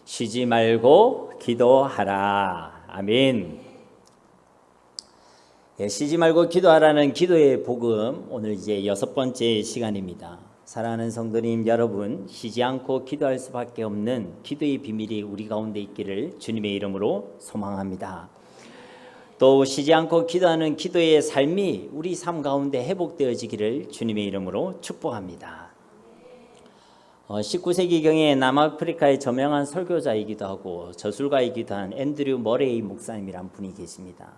쉬지 말고 기도하라. 아멘. 쉬지 말고 기도하라는 기도의 복음, 오늘 이제 6번째 시간입니다. 사랑하는 성도님 여러분, 쉬지 않고 기도할 수밖에 없는 기도의 비밀이 우리 가운데 있기를 주님의 이름으로 소망합니다. 또 쉬지 않고 기도하는 기도의 삶이 우리 삶 가운데 회복되어지기를 주님의 이름으로 축복합니다. 19세기경에 남아프리카의 저명한 설교자이기도 하고 저술가이기도 한 앤드류 머레이 목사님이란 분이 계십니다.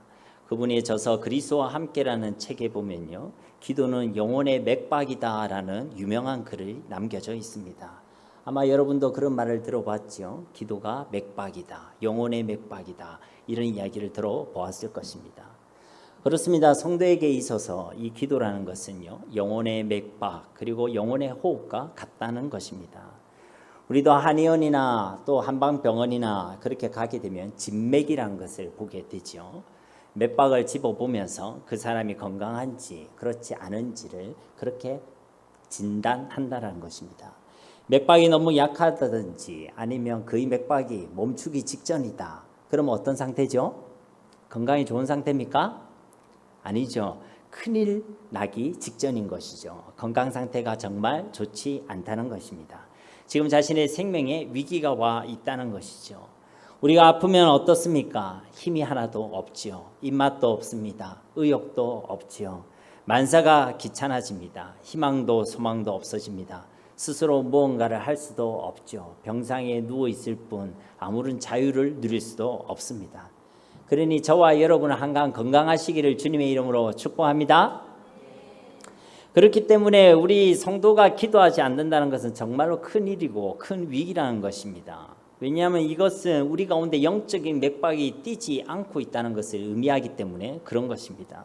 그분의 저서 그리스도와 함께라는 책에 보면요, 기도는 영혼의 맥박이다라는 유명한 글을 남겨져 있습니다. 아마 여러분도 그런 말을 들어봤죠. 기도가 맥박이다, 영혼의 맥박이다, 이런 이야기를 들어보았을 것입니다. 그렇습니다. 성도에게 있어서 이 기도라는 것은요, 영혼의 맥박 그리고 영혼의 호흡과 같다는 것입니다. 우리도 한의원이나 또 한방병원이나 그렇게 가게 되면 진맥이라는 것을 보게 되죠. 맥박을 집어보면서 그 사람이 건강한지 그렇지 않은지를 그렇게 진단한다는 것입니다. 맥박이 너무 약하다든지 아니면 그의 맥박이 멈추기 직전이다. 그러면 어떤 상태죠? 건강이 좋은 상태입니까? 아니죠. 큰일 나기 직전인 것이죠. 건강 상태가 정말 좋지 않다는 것입니다. 지금 자신의 생명에 위기가 와 있다는 것이죠. 우리가 아프면 어떻습니까? 힘이 하나도 없지요. 입맛도 없습니다. 의욕도 없지요. 만사가 귀찮아집니다. 희망도 소망도 없어집니다. 스스로 무언가를 할 수도 없죠. 병상에 누워 있을 뿐 아무런 자유를 누릴 수도 없습니다. 그러니 저와 여러분은 항상 건강하시기를 주님의 이름으로 축복합니다. 그렇기 때문에 우리 성도가 기도하지 않는다는 것은 정말로 큰 일이고 큰 위기라는 것입니다. 왜냐하면 이것은 우리 가운데 영적인 맥박이 뛰지 않고 있다는 것을 의미하기 때문에 그런 것입니다.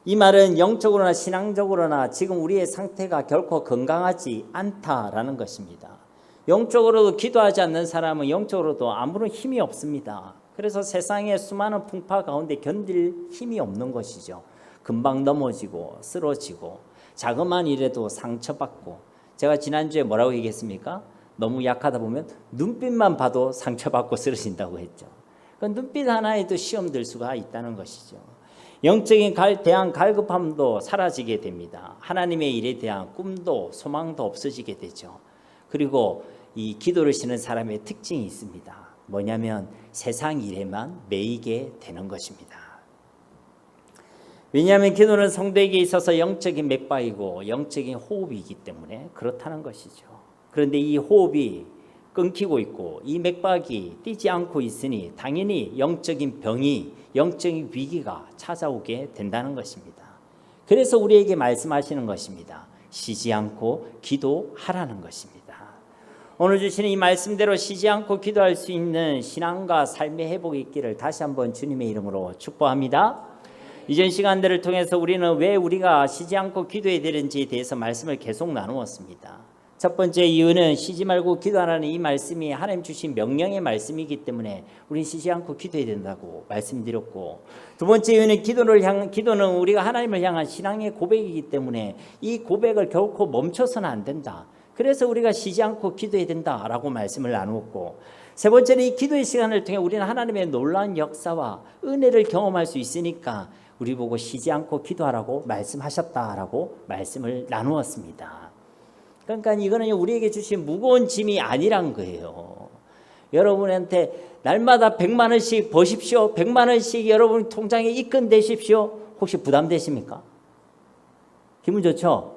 이 말은 영적으로나 신앙적으로나 지금 우리의 상태가 결코 건강하지 않다라는 것입니다. 영적으로도 기도하지 않는 사람은 영적으로도 아무런 힘이 없습니다. 그래서 세상의 수많은 풍파 가운데 견딜 힘이 없는 것이죠. 금방 넘어지고 쓰러지고 자그마한 일에도 상처받고, 제가 지난주에 뭐라고 얘기했습니까? 너무 약하다 보면 눈빛만 봐도 상처받고 쓰러진다고 했죠. 그 눈빛 하나에도 시험 들 수가 있다는 것이죠. 영적인 대한 갈급함도 사라지게 됩니다. 하나님의 일에 대한 꿈도 소망도 없어지게 되죠. 그리고 이 기도를 쉬는 사람의 특징이 있습니다. 뭐냐면 세상 일에만 매이게 되는 것입니다. 왜냐하면 기도는 성도에게 있어서 영적인 맥박이고 영적인 호흡이기 때문에 그렇다는 것이죠. 그런데 이 호흡이 끊기고 있고 이 맥박이 뛰지 않고 있으니 당연히 영적인 병이, 영적인 위기가 찾아오게 된다는 것입니다. 그래서 우리에게 말씀하시는 것입니다. 쉬지 않고 기도하라는 것입니다. 오늘 주시는 이 말씀대로 쉬지 않고 기도할 수 있는 신앙과 삶의 회복이 있기를 다시 한번 주님의 이름으로 축복합니다. 이전 시간들을 통해서 우리는 왜 우리가 쉬지 않고 기도해야 되는지에 대해서 말씀을 계속 나누었습니다. 첫 번째 이유는 쉬지 말고 기도하라는 이 말씀이 하나님 주신 명령의 말씀이기 때문에 우리는 쉬지 않고 기도해야 된다고 말씀드렸고, 두 번째 이유는 기도는 우리가 하나님을 향한 신앙의 고백이기 때문에 이 고백을 결코 멈춰서는 안 된다. 그래서 우리가 쉬지 않고 기도해야 된다라고 말씀을 나누었고, 세 번째는 이 기도의 시간을 통해 우리는 하나님의 놀라운 역사와 은혜를 경험할 수 있으니까 우리 보고 쉬지 않고 기도하라고 말씀하셨다라고 말씀을 나누었습니다. 그러니까 이거는 우리에게 주신 무거운 짐이 아니란 거예요. 여러분한테 날마다 100만 원씩 버십시오, 100만 원씩 여러분 통장에 입금되십시오. 혹시 부담되십니까? 기분 좋죠?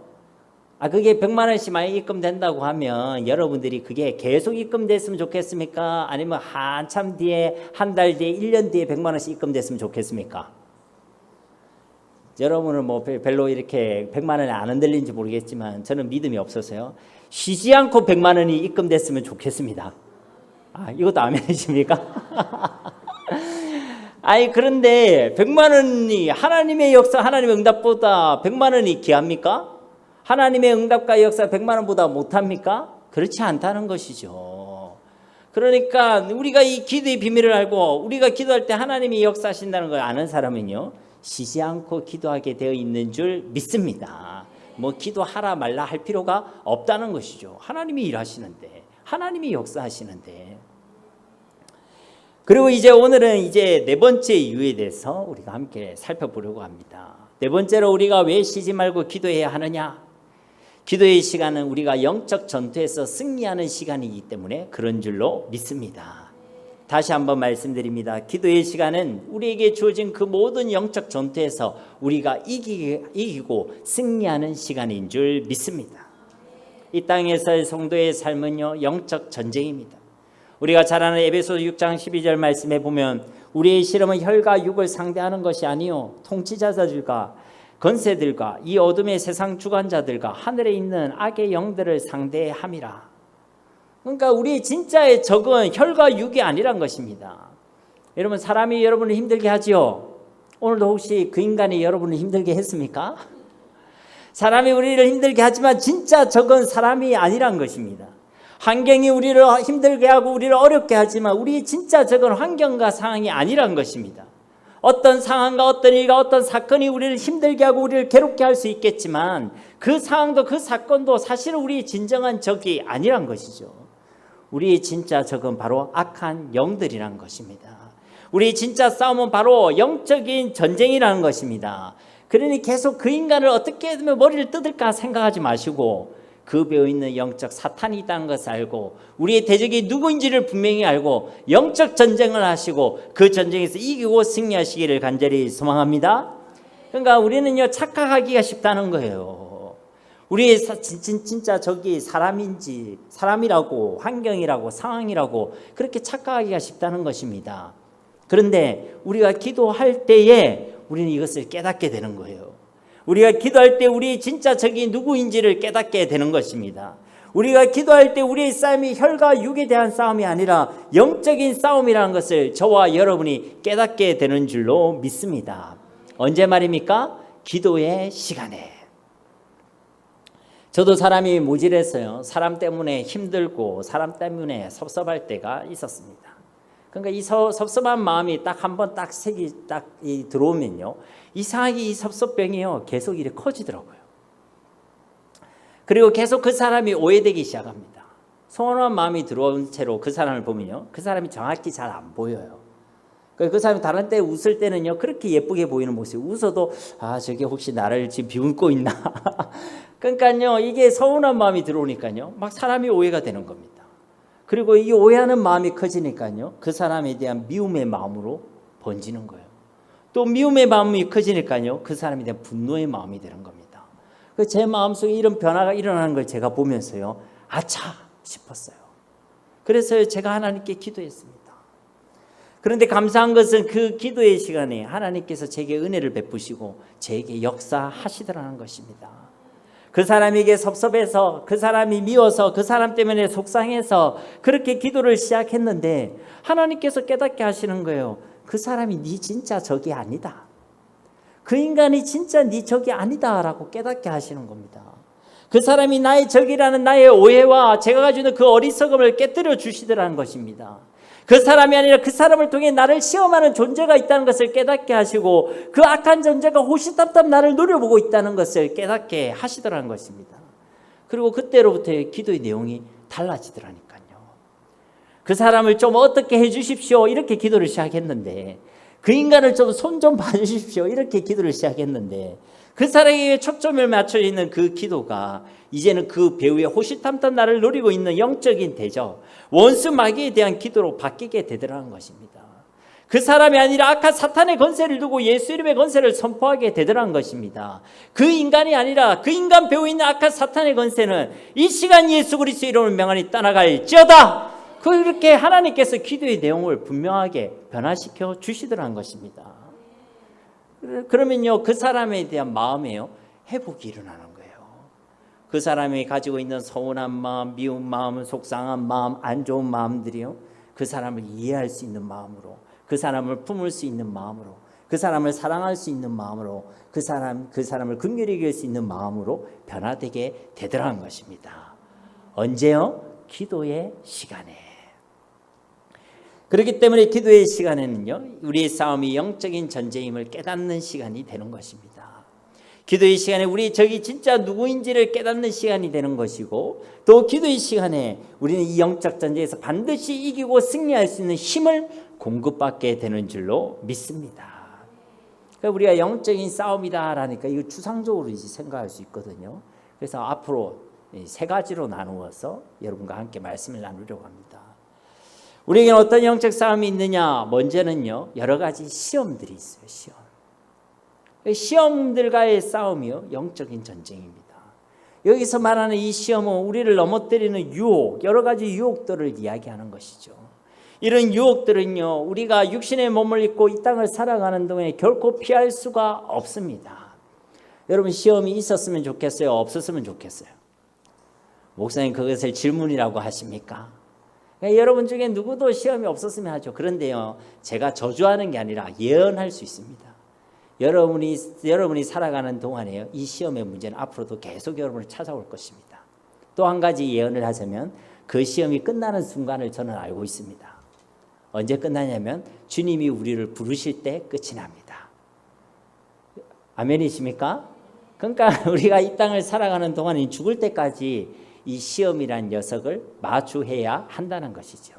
그게 100만 원씩 많이 입금된다고 하면 여러분들이 그게 계속 입금됐으면 좋겠습니까? 아니면 한참 뒤에, 한 달 뒤에, 1년 뒤에 100만 원씩 입금됐으면 좋겠습니까? 여러분은 뭐 별로 이렇게 100만 원이 안 흔들리는지 모르겠지만 저는 믿음이 없어서요, 쉬지 않고 100만 원이 입금됐으면 좋겠습니다. 이것도 아멘이십니까? 그런데 100만 원이 하나님의 역사, 하나님의 응답보다 100만 원이 귀합니까? 하나님의 응답과 역사 100만 원보다 못합니까? 그렇지 않다는 것이죠. 그러니까 우리가 이 기도의 비밀을 알고 우리가 기도할 때 하나님이 역사하신다는 걸 아는 사람은요, 쉬지 않고 기도하게 되어 있는 줄 믿습니다. 뭐 기도하라 말라 할 필요가 없다는 것이죠. 하나님이 일하시는데, 하나님이 역사하시는데 그리고 이제 오늘은 이제 네 번째 이유에 대해서 우리가 함께 살펴보려고 합니다. 네 번째로 우리가 왜 쉬지 말고 기도해야 하느냐? 기도의 시간은 우리가 영적 전투에서 승리하는 시간이기 때문에 그런 줄로 믿습니다. 다시 한번 말씀드립니다. 기도의 시간은 우리에게 주어진 그 모든 영적 전투에서 우리가 이기고 승리하는 시간인 줄 믿습니다. 이 땅에서의 성도의 삶은요, 영적 전쟁입니다. 우리가 잘 아는 에베소서 6장 12절 말씀에 보면 우리의 씨름은 혈과 육을 상대하는 것이 아니요 통치자들과 권세들과 이 어둠의 세상 주관자들과 하늘에 있는 악의 영들을 상대함이라. 그러니까 우리 진짜의 적은 혈과 육이 아니란 것입니다. 여러분, 사람이 여러분을 힘들게 하지요. 오늘도 혹시 그 인간이 여러분을 힘들게 했습니까? 사람이 우리를 힘들게 하지만 진짜 적은 사람이 아니란 것입니다. 환경이 우리를 힘들게 하고 우리를 어렵게 하지만 우리 진짜 적은 환경과 상황이 아니란 것입니다. 어떤 상황과 어떤 일과 어떤 사건이 우리를 힘들게 하고 우리를 괴롭게 할 수 있겠지만 그 상황도 그 사건도 사실은 우리의 진정한 적이 아니란 것이죠. 우리의 진짜 적은 바로 악한 영들이란 것입니다. 우리의 진짜 싸움은 바로 영적인 전쟁이라는 것입니다. 그러니 계속 그 인간을 어떻게 하면 머리를 뜯을까 생각하지 마시고 그 배어 있는 영적 사탄이 있다는 것을 알고 우리의 대적이 누구인지를 분명히 알고 영적 전쟁을 하시고 그 전쟁에서 이기고 승리하시기를 간절히 소망합니다. 그러니까 우리는요, 착각하기가 쉽다는 거예요. 우리의 진짜 적이 사람인지 사람이라고 환경이라고 상황이라고 그렇게 착각하기가 쉽다는 것입니다. 그런데 우리가 기도할 때에 우리는 이것을 깨닫게 되는 거예요. 우리가 기도할 때 우리의 진짜 적이 누구인지를 깨닫게 되는 것입니다. 우리가 기도할 때 우리의 싸움이 혈과 육에 대한 싸움이 아니라 영적인 싸움이라는 것을 저와 여러분이 깨닫게 되는 줄로 믿습니다. 언제 말입니까? 기도의 시간에. 저도 사람이 모질했어요. 사람 때문에 힘들고 사람 때문에 섭섭할 때가 있었습니다. 그러니까 이 섭섭한 마음이 딱 한 번 딱 색이 딱 들어오면요, 이상하게 이 섭섭병이요 계속 이렇게 커지더라고요. 그리고 계속 그 사람이 오해되기 시작합니다. 서운한 마음이 들어온 채로 그 사람을 보면요, 그 사람이 정확히 잘 안 보여요. 그 사람이 다른 때 웃을 때는요 그렇게 예쁘게 보이는 모습, 웃어도 아 저게 혹시 나를 지금 비웃고 있나. 그러니까요 이게 서운한 마음이 들어오니까요 막 사람이 오해가 되는 겁니다. 그리고 이 오해하는 마음이 커지니까요 그 사람에 대한 미움의 마음으로 번지는 거예요. 또 미움의 마음이 커지니까요 그 사람에 대한 분노의 마음이 되는 겁니다. 제 마음속에 이런 변화가 일어나는 걸 제가 보면서요 아차 싶었어요. 그래서 제가 하나님께 기도했습니다. 그런데 감사한 것은 그 기도의 시간에 하나님께서 제게 은혜를 베푸시고 제게 역사하시더라는 것입니다. 그 사람에게 섭섭해서, 그 사람이 미워서, 그 사람 때문에 속상해서 그렇게 기도를 시작했는데 하나님께서 깨닫게 하시는 거예요. 그 사람이 네 진짜 적이 아니다. 그 인간이 진짜 네 적이 아니다라고 깨닫게 하시는 겁니다. 그 사람이 나의 적이라는 나의 오해와 제가 가지고 있는 그 어리석음을 깨뜨려 주시더라는 것입니다. 그 사람이 아니라 그 사람을 통해 나를 시험하는 존재가 있다는 것을 깨닫게 하시고 그 악한 존재가 호시탐탐 나를 노려보고 있다는 것을 깨닫게 하시더라는 것입니다. 그리고 그때로부터 기도의 내용이 달라지더라니까요. 그 사람을 좀 어떻게 해 주십시오 이렇게 기도를 시작했는데, 그 인간을 좀 손 좀 봐주십시오 이렇게 기도를 시작했는데, 그 사람에게 초점을 맞춰 있는 그 기도가 이제는 그 배후에 호시탐탐 나를 노리고 있는 영적인 대적, 원수 마귀에 대한 기도로 바뀌게 되더라는 것입니다. 그 사람이 아니라 악한 사탄의 권세를 두고 예수 이름의 권세를 선포하게 되더라는 것입니다. 그 인간이 아니라 그 인간 배후에 있는 악한 사탄의 권세는 이 시간 예수 그리스도의 이름을 명하니 떠나갈지어다. 그렇게 하나님께서 기도의 내용을 분명하게 변화시켜 주시더라는 것입니다. 그러면요 그 사람에 대한 마음에요 회복이 일어나는 거예요. 그 사람이 가지고 있는 서운한 마음, 미운 마음, 속상한 마음, 안 좋은 마음들이요 그 사람을 이해할 수 있는 마음으로, 그 사람을 품을 수 있는 마음으로, 그 사람을 사랑할 수 있는 마음으로, 그 사람을 긍휼히 여길 수 있는 마음으로 변화되게 되더라는 것입니다. 언제요? 기도의 시간에. 그렇기 때문에 기도의 시간에는요 우리의 싸움이 영적인 전쟁임을 깨닫는 시간이 되는 것입니다. 기도의 시간에 우리 적이 진짜 누구인지를 깨닫는 시간이 되는 것이고, 또 기도의 시간에 우리는 이 영적 전쟁에서 반드시 이기고 승리할 수 있는 힘을 공급받게 되는 줄로 믿습니다. 그러니까 우리가 영적인 싸움이다라니까 이거 추상적으로 이제 생각할 수 있거든요. 그래서 앞으로 세 가지로 나누어서 여러분과 함께 말씀을 나누려고 합니다. 우리에게는 어떤 영적 싸움이 있느냐? 먼저는요, 여러 가지 시험들이 있어요. 시험들과의 싸움이요, 영적인 전쟁입니다. 여기서 말하는 이 시험은 우리를 넘어뜨리는 유혹, 여러 가지 유혹들을 이야기하는 것이죠. 이런 유혹들은요, 우리가 육신의 몸을 입고 이 땅을 살아가는 동안에 결코 피할 수가 없습니다. 여러분, 시험이 있었으면 좋겠어요? 없었으면 좋겠어요? 목사님, 그것을 질문이라고 하십니까? 여러분 중에 누구도 시험이 없었으면 하죠. 그런데요, 제가 저주하는 게 아니라 예언할 수 있습니다. 여러분이 살아가는 동안에요, 이 시험의 문제는 앞으로도 계속 여러분을 찾아올 것입니다. 또 한 가지 예언을 하자면 그 시험이 끝나는 순간을 저는 알고 있습니다. 언제 끝나냐면 주님이 우리를 부르실 때 끝이 납니다. 아멘이십니까? 그러니까 우리가 이 땅을 살아가는 동안에 죽을 때까지 이 시험이란 녀석을 마주해야 한다는 것이죠.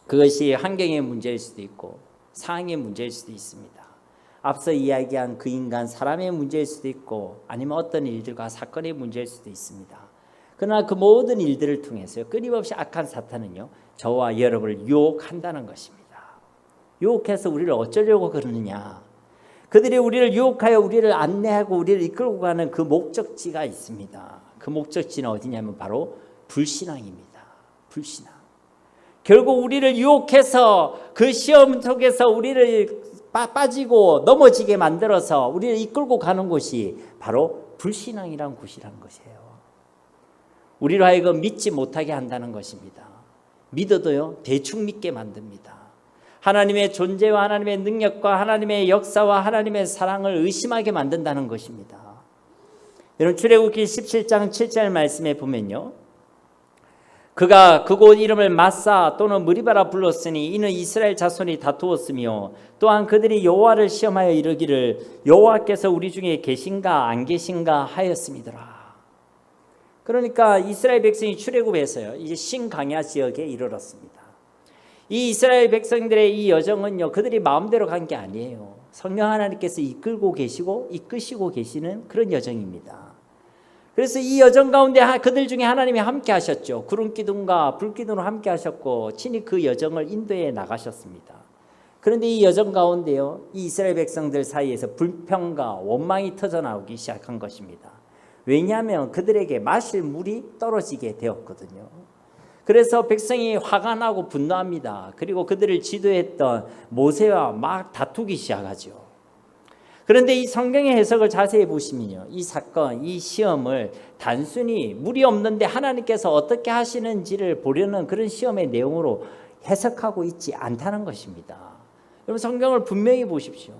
그것이 환경의 문제일 수도 있고 상황의 문제일 수도 있습니다. 앞서 이야기한 그 인간 사람의 문제일 수도 있고 아니면 어떤 일들과 사건의 문제일 수도 있습니다. 그러나 그 모든 일들을 통해서 끊임없이 악한 사탄은요, 저와 여러분을 유혹한다는 것입니다. 유혹해서 우리를 어쩌려고 그러느냐? 그들이 우리를 유혹하여 우리를 안내하고 우리를 이끌고 가는 그 목적지가 있습니다. 그 목적지는 어디냐면 바로 불신앙입니다. 불신앙. 결국 우리를 유혹해서 그 시험 속에서 우리를 빠지고 넘어지게 만들어서 우리를 이끌고 가는 곳이 바로 불신앙이란 곳이라는 것이에요. 우리로 하여금 믿지 못하게 한다는 것입니다. 믿어도요, 대충 믿게 만듭니다. 하나님의 존재와 하나님의 능력과 하나님의 역사와 하나님의 사랑을 의심하게 만든다는 것입니다. 여러분, 출애굽기 17장 7절 말씀에 보면요, 그가 그곳 이름을 마사 또는 무리바라 불렀으니 이는 이스라엘 자손이 다투었으며 또한 그들이 여호와를 시험하여 이르기를 여호와께서 우리 중에 계신가 안 계신가 하였음이더라. 그러니까 이스라엘 백성이 출애굽해서요, 이제 신강야 지역에 이르렀습니다. 이 이스라엘 백성들의 이 여정은요, 그들이 마음대로 간 게 아니에요. 성령 하나님께서 이끌고 계시고 이끄시고 계시는 그런 여정입니다. 그래서 이 여정 가운데 그들 중에 하나님이 함께 하셨죠. 구름 기둥과 불 기둥으로 함께 하셨고 친히 그 여정을 인도해 나가셨습니다. 그런데 이 여정 가운데요, 이 이스라엘 백성들 사이에서 불평과 원망이 터져나오기 시작한 것입니다. 왜냐하면 그들에게 마실 물이 떨어지게 되었거든요. 그래서 백성이 화가 나고 분노합니다. 그리고 그들을 지도했던 모세와 막 다투기 시작하죠. 그런데 이 성경의 해석을 자세히 보시면요, 이 사건, 이 시험을 단순히 물이 없는데 하나님께서 어떻게 하시는지를 보려는 그런 시험의 내용으로 해석하고 있지 않다는 것입니다. 여러분, 성경을 분명히 보십시오.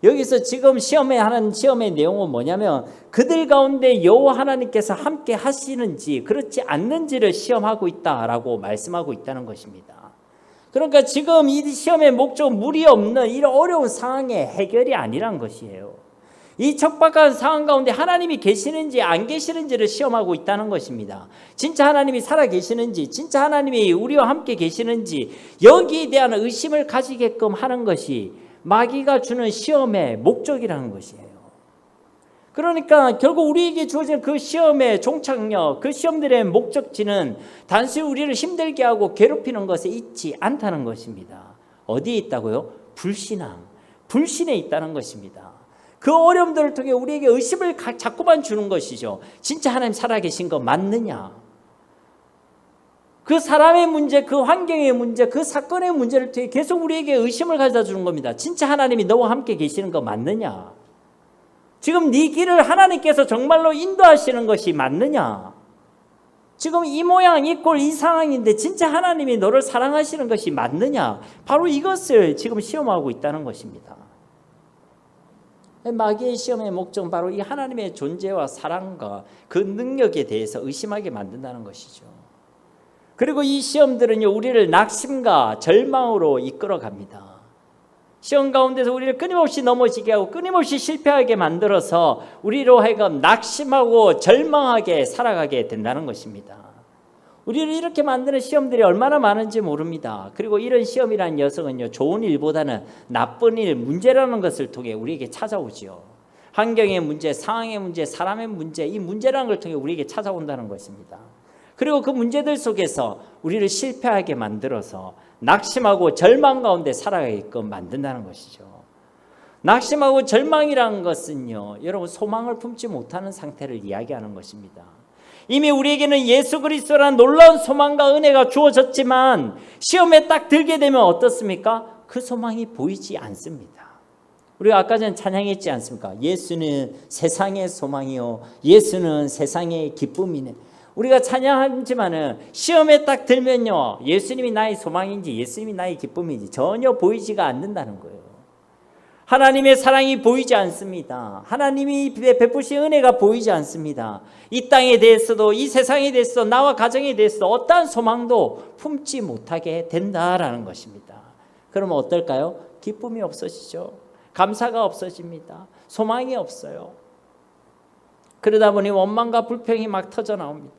여기서 지금 하는 시험의 내용은 뭐냐면 그들 가운데 여호와 하나님께서 함께 하시는지 그렇지 않는지를 시험하고 있다라고 말씀하고 있다는 것입니다. 그러니까 지금 이 시험의 목적은 물이 없는 이런 어려운 상황의 해결이 아니란 것이에요. 이 척박한 상황 가운데 하나님이 계시는지 안 계시는지를 시험하고 있다는 것입니다. 진짜 하나님이 살아 계시는지, 진짜 하나님이 우리와 함께 계시는지 여기에 대한 의심을 가지게끔 하는 것이 마귀가 주는 시험의 목적이라는 것이에요. 그러니까 결국 우리에게 주어진 그 시험의 종착역, 그 시험들의 목적지는 단순히 우리를 힘들게 하고 괴롭히는 것에 있지 않다는 것입니다. 어디에 있다고요? 불신앙, 불신에 있다는 것입니다. 그 어려움들을 통해 우리에게 의심을 자꾸만 주는 것이죠. 진짜 하나님 살아계신 거 맞느냐? 그 사람의 문제, 그 환경의 문제, 그 사건의 문제를 통해 계속 우리에게 의심을 가져다 주는 겁니다. 진짜 하나님이 너와 함께 계시는 거 맞느냐? 지금 네 길을 하나님께서 정말로 인도하시는 것이 맞느냐? 지금 이 모양, 이 꼴, 이 상황인데 진짜 하나님이 너를 사랑하시는 것이 맞느냐? 바로 이것을 지금 시험하고 있다는 것입니다. 마귀의 시험의 목적은 바로 이 하나님의 존재와 사랑과 그 능력에 대해서 의심하게 만든다는 것이죠. 그리고 이 시험들은요, 우리를 낙심과 절망으로 이끌어 갑니다. 시험 가운데서 우리를 끊임없이 넘어지게 하고 끊임없이 실패하게 만들어서 우리로 하여금 낙심하고 절망하게 살아가게 된다는 것입니다. 우리를 이렇게 만드는 시험들이 얼마나 많은지 모릅니다. 그리고 이런 시험이라는 녀석은요, 좋은 일보다는 나쁜 일, 문제라는 것을 통해 우리에게 찾아오지요. 환경의 문제, 상황의 문제, 사람의 문제, 이 문제라는 걸 통해 우리에게 찾아온다는 것입니다. 그리고 그 문제들 속에서 우리를 실패하게 만들어서 낙심하고 절망 가운데 살아가게끔 만든다는 것이죠. 낙심하고 절망이라는 것은요, 여러분 소망을 품지 못하는 상태를 이야기하는 것입니다. 이미 우리에게는 예수 그리스도라는 놀라운 소망과 은혜가 주어졌지만 시험에 딱 들게 되면 어떻습니까? 그 소망이 보이지 않습니다. 우리가 아까 전에 찬양했지 않습니까? 예수는 세상의 소망이요, 예수는 세상의 기쁨이네. 우리가 찬양하지만은 시험에 딱 들면요, 예수님이 나의 소망인지 예수님이 나의 기쁨인지 전혀 보이지가 않는다는 거예요. 하나님의 사랑이 보이지 않습니다. 하나님이 베푸신 은혜가 보이지 않습니다. 이 땅에 대해서도 이 세상에 대해서도 나와 가정에 대해서도 어떠한 소망도 품지 못하게 된다라는 것입니다. 그러면 어떨까요? 기쁨이 없어지죠. 감사가 없어집니다. 소망이 없어요. 그러다 보니 원망과 불평이 막 터져 나옵니다.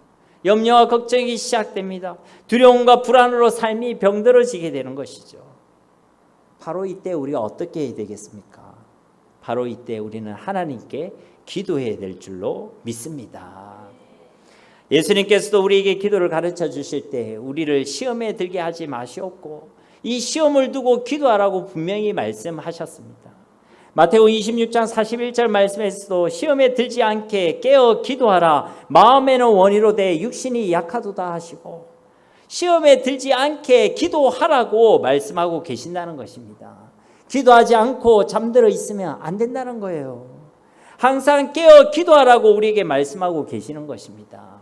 염려와 걱정이 시작됩니다. 두려움과 불안으로 삶이 병들어지게 되는 것이죠. 바로 이때 우리가 어떻게 해야 되겠습니까? 바로 이때 우리는 하나님께 기도해야 될 줄로 믿습니다. 예수님께서도 우리에게 기도를 가르쳐 주실 때 우리를 시험에 들게 하지 마시옵고 이 시험을 두고 기도하라고 분명히 말씀하셨습니다. 마태복음 26장 41절 말씀에서도 시험에 들지 않게 깨어 기도하라. 마음에는 원이로되 육신이 약하도다 하시고 시험에 들지 않게 기도하라고 말씀하고 계신다는 것입니다. 기도하지 않고 잠들어 있으면 안 된다는 거예요. 항상 깨어 기도하라고 우리에게 말씀하고 계시는 것입니다.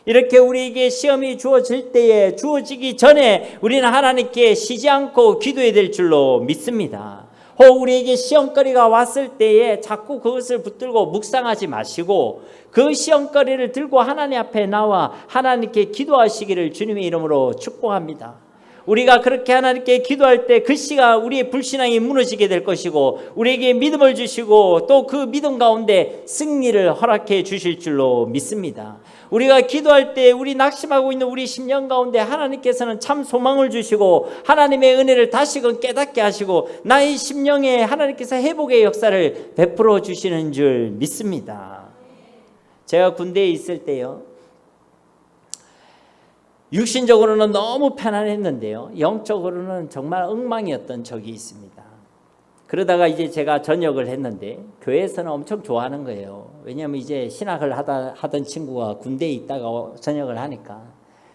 이렇게 우리에게 시험이 주어질 때에 주어지기 전에 우리는 하나님께 쉬지 않고 기도해야 될 줄로 믿습니다. 혹 우리에게 시험거리가 왔을 때에 자꾸 그것을 붙들고 묵상하지 마시고 그 시험거리를 들고 하나님 앞에 나와 하나님께 기도하시기를 주님의 이름으로 축복합니다. 우리가 그렇게 하나님께 기도할 때 그 시간 우리의 불신앙이 무너지게 될 것이고 우리에게 믿음을 주시고 또 그 믿음 가운데 승리를 허락해 주실 줄로 믿습니다. 우리가 기도할 때 우리 낙심하고 있는 우리 심령 가운데 하나님께서는 참 소망을 주시고 하나님의 은혜를 다시금 깨닫게 하시고 나의 심령에 하나님께서 회복의 역사를 베풀어 주시는 줄 믿습니다. 제가 군대에 있을 때요, 육신적으로는 너무 편안했는데요, 영적으로는 정말 엉망이었던 적이 있습니다. 그러다가 이제 제가 전역을 했는데 교회에서는 엄청 좋아하는 거예요. 왜냐하면 이제 신학을 하던 친구가 군대에 있다가 전역을 하니까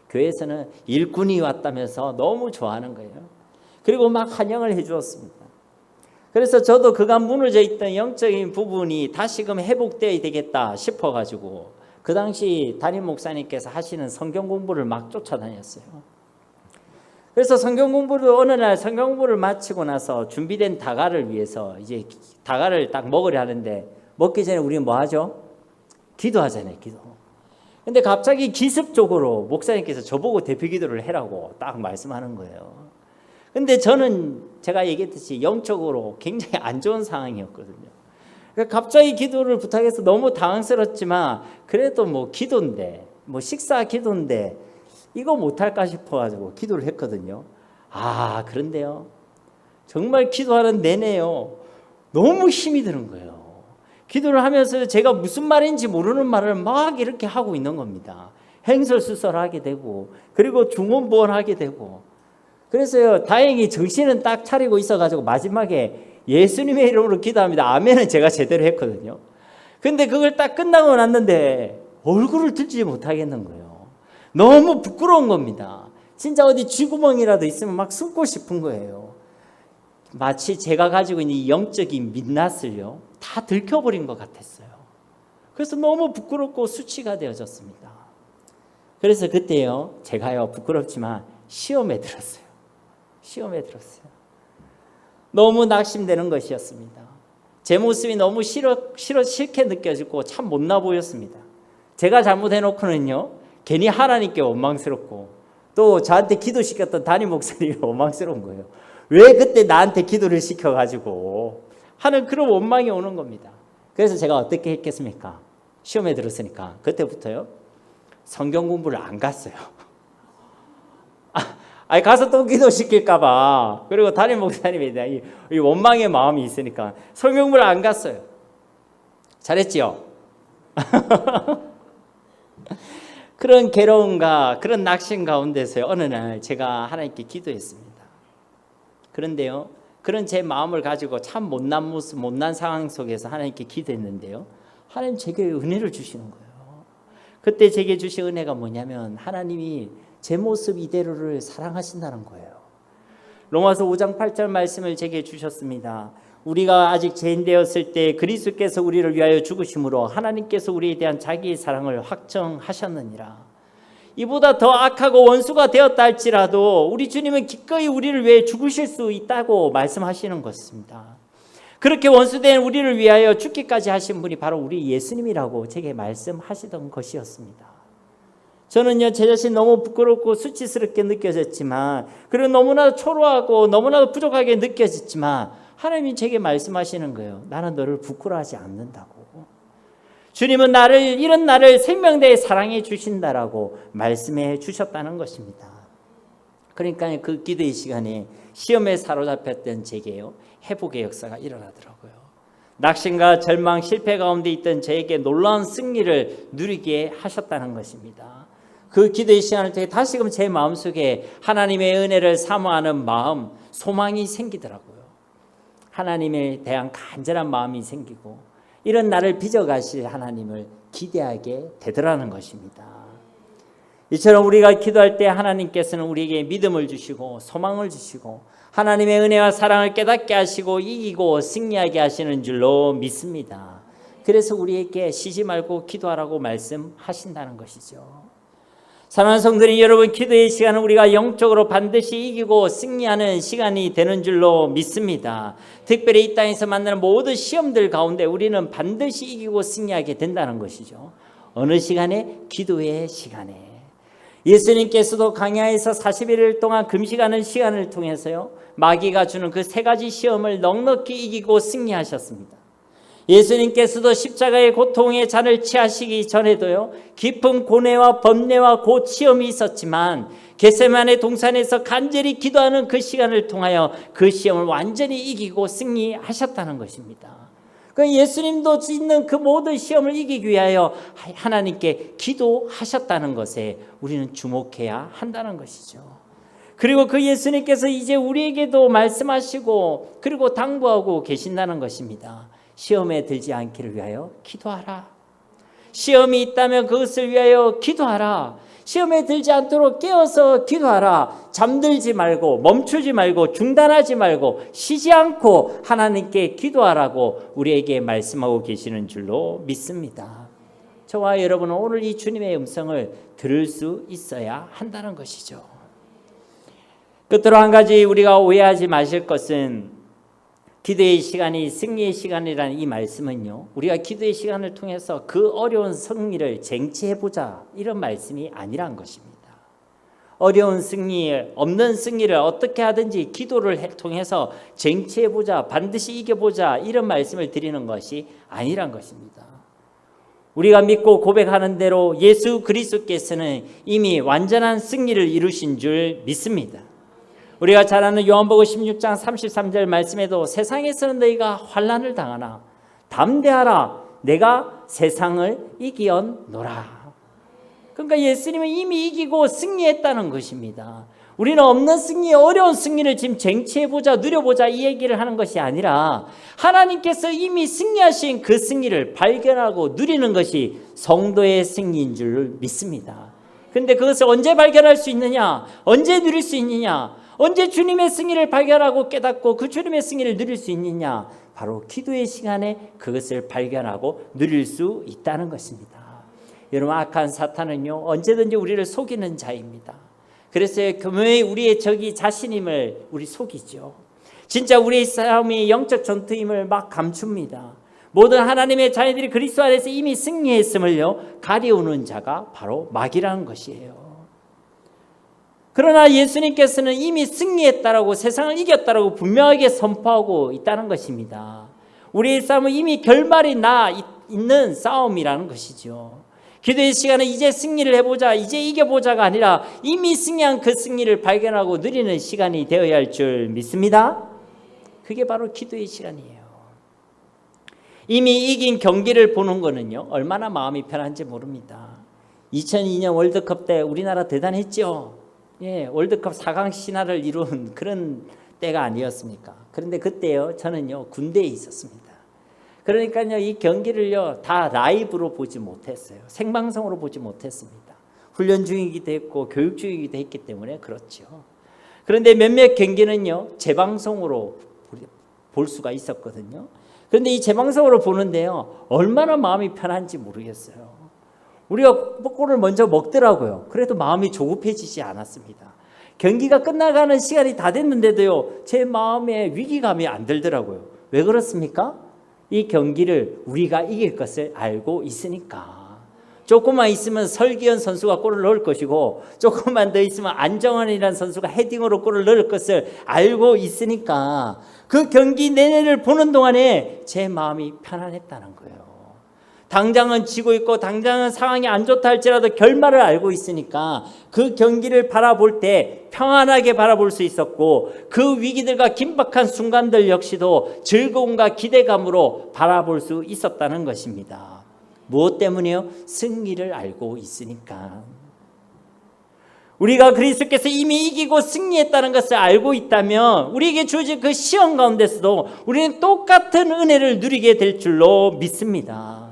교회에서는 일꾼이 왔다면서 너무 좋아하는 거예요. 그리고 막 환영을 해 주었습니다. 그래서 저도 그간 무너져 있던 영적인 부분이 다시금 회복되어야 되겠다 싶어가지고 그 당시 담임 목사님께서 하시는 성경 공부를 막 쫓아다녔어요. 그래서 성경 공부를 어느 날 성경 공부를 마치고 나서 준비된 다가를 위해서 이제 다가를 딱 먹으려 하는데 먹기 전에 우리는 뭐 하죠? 기도하잖아요, 기도. 근데 갑자기 기습적으로 목사님께서 저보고 대표 기도를 해라고 딱 말씀하는 거예요. 근데 저는 제가 얘기했듯이 영적으로 굉장히 안 좋은 상황이었거든요. 그러니까 갑자기 기도를 부탁해서 너무 당황스럽지만 그래도 뭐 기도인데 뭐 식사 기도인데 이거 못할까 싶어가지고 기도를 했거든요. 아, 그런데요, 정말 기도하는 내내요 너무 힘이 드는 거예요. 기도를 하면서 제가 무슨 말인지 모르는 말을 막 이렇게 하고 있는 겁니다. 행설수설하게 되고 그리고 중언부언하게 되고. 그래서요, 다행히 정신은 딱 차리고 있어가지고 마지막에 예수님의 이름으로 기도합니다. 아멘은 제가 제대로 했거든요. 근데 그걸 딱 끝나고 났는데 얼굴을 들지 못하겠는 거예요. 너무 부끄러운 겁니다. 진짜 어디 쥐구멍이라도 있으면 막 숨고 싶은 거예요. 마치 제가 가지고 있는 이 영적인 민낯을요 다 들켜버린 것 같았어요. 그래서 너무 부끄럽고 수치가 되어졌습니다. 그래서 그때요 제가요 부끄럽지만 시험에 들었어요. 시험에 들었어요. 너무 낙심되는 것이었습니다. 제 모습이 너무 싫게 느껴지고 참 못나 보였습니다. 제가 잘못해놓고는요 괜히 하나님께 원망스럽고 또 저한테 기도시켰던 담임 목사님이 원망스러운 거예요. 왜 그때 나한테 기도를 시켜가지고 하는 그런 원망이 오는 겁니다. 그래서 제가 어떻게 했겠습니까? 시험에 들었으니까 그때부터요 성경 공부를 안 갔어요. 아니 가서 또 기도시킬까봐. 그리고 담임 목사님에 대한 이 원망의 마음이 있으니까 성경 공부를 안 갔어요. 잘했지요? 그런 괴로움과 그런 낙심 가운데서 어느 날 제가 하나님께 기도했습니다. 그런데요, 그런 제 마음을 가지고 참 못난 모습, 못난 상황 속에서 하나님께 기도했는데요, 하나님 제게 은혜를 주시는 거예요. 그때 제게 주신 은혜가 뭐냐면 하나님이 제 모습 이대로를 사랑하신다는 거예요. 로마서 5장 8절 말씀을 제게 주셨습니다. 우리가 아직 죄인 되었을 때 그리스도께서 우리를 위하여 죽으심으로 하나님께서 우리에 대한 자기의 사랑을 확정하셨느니라. 이보다 더 악하고 원수가 되었다 할지라도 우리 주님은 기꺼이 우리를 위해 죽으실 수 있다고 말씀하시는 것입니다. 그렇게 원수된 우리를 위하여 죽기까지 하신 분이 바로 우리 예수님이라고 제게 말씀하시던 것이었습니다. 저는요, 제 자신 너무 부끄럽고 수치스럽게 느껴졌지만, 그리고 너무나도 초라하고 너무나도 부족하게 느껴졌지만 하나님이 제게 말씀하시는 거예요. 나는 너를 부끄러워하지 않는다고. 주님은 이런 나를 생명대에 사랑해 주신다라고 말씀해 주셨다는 것입니다. 그러니까 그 기도의 시간에 시험에 사로잡혔던 제게요, 회복의 역사가 일어나더라고요. 낙심과 절망, 실패 가운데 있던 저에게 놀라운 승리를 누리게 하셨다는 것입니다. 그 기도의 시간을 통해 다시금 제 마음속에 하나님의 은혜를 사모하는 마음, 소망이 생기더라고요. 하나님에 대한 간절한 마음이 생기고 이런 나를 빚어가실 하나님을 기대하게 되더라는 것입니다. 이처럼 우리가 기도할 때 하나님께서는 우리에게 믿음을 주시고 소망을 주시고 하나님의 은혜와 사랑을 깨닫게 하시고 이기고 승리하게 하시는 줄로 믿습니다. 그래서 우리에게 쉬지 말고 기도하라고 말씀하신다는 것이죠. 사랑하는 성도님 여러분, 기도의 시간은 우리가 영적으로 반드시 이기고 승리하는 시간이 되는 줄로 믿습니다. 특별히 이 땅에서 만나는 모든 시험들 가운데 우리는 반드시 이기고 승리하게 된다는 것이죠. 어느 시간에? 기도의 시간에. 예수님께서도 광야에서 40일 동안 금식하는 시간을 통해서요, 마귀가 주는 그 세 가지 시험을 넉넉히 이기고 승리하셨습니다. 예수님께서도 십자가의 고통의 잔을 취하시기 전에도요, 깊은 고뇌와 번뇌와 고치움이 있었지만 겟세마네 동산에서 간절히 기도하는 그 시간을 통하여 그 시험을 완전히 이기고 승리하셨다는 것입니다. 그 예수님도 있는 그 모든 시험을 이기기 위하여 하나님께 기도하셨다는 것에 우리는 주목해야 한다는 것이죠. 그리고 그 예수님께서 이제 우리에게도 말씀하시고 그리고 당부하고 계신다는 것입니다. 시험에 들지 않기를 위하여 기도하라. 시험이 있다면 그것을 위하여 기도하라. 시험에 들지 않도록 깨어서 기도하라. 잠들지 말고 멈추지 말고 중단하지 말고 쉬지 않고 하나님께 기도하라고 우리에게 말씀하고 계시는 줄로 믿습니다. 저와 여러분은 오늘 이 주님의 음성을 들을 수 있어야 한다는 것이죠. 끝으로 한 가지 우리가 오해하지 마실 것은 기도의 시간이 승리의 시간이라는 이 말씀은요, 우리가 기도의 시간을 통해서 그 어려운 승리를 쟁취해보자 이런 말씀이 아니란 것입니다. 어려운 승리, 없는 승리를 어떻게 하든지 기도를 통해서 쟁취해보자, 반드시 이겨보자 이런 말씀을 드리는 것이 아니란 것입니다. 우리가 믿고 고백하는 대로 예수 그리스도께서는 이미 완전한 승리를 이루신 줄 믿습니다. 우리가 잘 아는 요한복음 16장 33절 말씀에도 세상에서는 너희가 환난을 당하나 담대하라, 내가 세상을 이기었노라. 그러니까 예수님은 이미 이기고 승리했다는 것입니다. 우리는 없는 승리, 어려운 승리를 지금 쟁취해보자, 누려보자 이 얘기를 하는 것이 아니라 하나님께서 이미 승리하신 그 승리를 발견하고 누리는 것이 성도의 승리인 줄 믿습니다. 그런데 그것을 언제 발견할 수 있느냐? 언제 누릴 수 있느냐? 언제 주님의 승리를 발견하고 깨닫고 그 주님의 승리를 누릴 수 있느냐? 바로 기도의 시간에 그것을 발견하고 누릴 수 있다는 것입니다. 여러분, 악한 사탄은요, 언제든지 우리를 속이는 자입니다. 그래서 교묘히 우리의 적이 자신임을 우리 속이죠. 진짜 우리의 싸움이 영적 전투임을 막 감춥니다. 모든 하나님의 자녀들이 그리스도 안에서 이미 승리했음을요 가리우는 자가 바로 마귀라는 것이에요. 그러나 예수님께서는 이미 승리했다라고, 세상을 이겼다라고 분명하게 선포하고 있다는 것입니다. 우리의 싸움은 이미 결말이 있는 싸움이라는 것이죠. 기도의 시간은 이제 승리를 해보자, 이제 이겨보자가 아니라 이미 승리한 그 승리를 발견하고 누리는 시간이 되어야 할 줄 믿습니다. 그게 바로 기도의 시간이에요. 이미 이긴 경기를 보는 거는요, 얼마나 마음이 편한지 모릅니다. 2002년 월드컵 때 우리나라 대단했죠. 예, 월드컵 4강 신화를 이룬 그런 때가 아니었습니까? 그런데 그때요, 저는요 군대에 있었습니다. 그러니까요 이 경기를요 다 라이브로 보지 못했어요. 생방송으로 보지 못했습니다. 훈련 중이기도 했고 교육 중이기도 했기 때문에 그렇죠. 그런데 몇몇 경기는요 재방송으로 볼 수가 있었거든요. 그런데 이 재방송으로 보는데요 얼마나 마음이 편한지 모르겠어요. 우리가 골을 먼저 먹더라고요. 그래도 마음이 조급해지지 않았습니다. 경기가 끝나가는 시간이 다 됐는데도요 제 마음에 위기감이 안 들더라고요. 왜 그렇습니까? 이 경기를 우리가 이길 것을 알고 있으니까. 조금만 있으면 설기현 선수가 골을 넣을 것이고 조금만 더 있으면 안정환이라는 선수가 헤딩으로 골을 넣을 것을 알고 있으니까 그 경기 내내를 보는 동안에 제 마음이 편안했다는 거예요. 당장은 지고 있고 당장은 상황이 안 좋다 할지라도 결말을 알고 있으니까 그 경기를 바라볼 때 평안하게 바라볼 수 있었고 그 위기들과 긴박한 순간들 역시도 즐거움과 기대감으로 바라볼 수 있었다는 것입니다. 무엇 때문에요? 승리를 알고 있으니까. 우리가 그리스도께서 이미 이기고 승리했다는 것을 알고 있다면 우리에게 주어진 그 시험 가운데서도 우리는 똑같은 은혜를 누리게 될 줄로 믿습니다.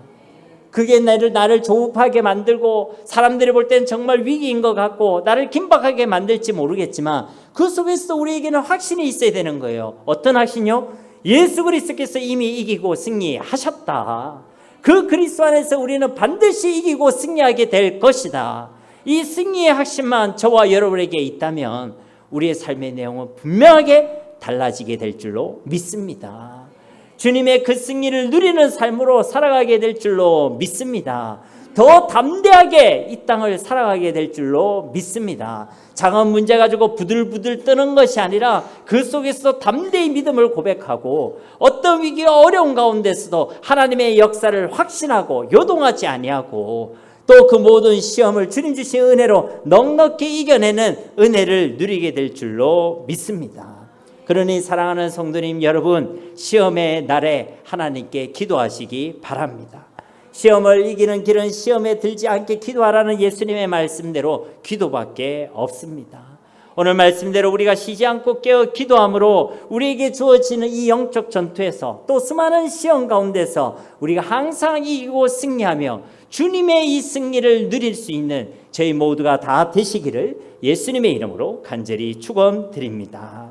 그게 나를 조급하게 만들고 사람들이 볼 때는 정말 위기인 것 같고 나를 긴박하게 만들지 모르겠지만 그 속에서 우리에게는 확신이 있어야 되는 거예요. 어떤 확신이요? 예수 그리스도께서 이미 이기고 승리하셨다. 그 그리스도 안에서 우리는 반드시 이기고 승리하게 될 것이다. 이 승리의 확신만 저와 여러분에게 있다면 우리의 삶의 내용은 분명하게 달라지게 될 줄로 믿습니다. 주님의 그 승리를 누리는 삶으로 살아가게 될 줄로 믿습니다. 더 담대하게 이 땅을 살아가게 될 줄로 믿습니다. 작은 문제 가지고 부들부들 떠는 것이 아니라 그 속에서 담대히 믿음을 고백하고 어떤 위기와 어려운 가운데서도 하나님의 역사를 확신하고 요동하지 아니하고 또 그 모든 시험을 주님 주신 은혜로 넉넉히 이겨내는 은혜를 누리게 될 줄로 믿습니다. 그러니 사랑하는 성도님 여러분, 시험의 날에 하나님께 기도하시기 바랍니다. 시험을 이기는 길은 시험에 들지 않게 기도하라는 예수님의 말씀대로 기도밖에 없습니다. 오늘 말씀대로 우리가 쉬지 않고 깨어 기도함으로 우리에게 주어지는 이 영적 전투에서 또 수많은 시험 가운데서 우리가 항상 이기고 승리하며 주님의 이 승리를 누릴 수 있는 저희 모두가 다 되시기를 예수님의 이름으로 간절히 축원드립니다.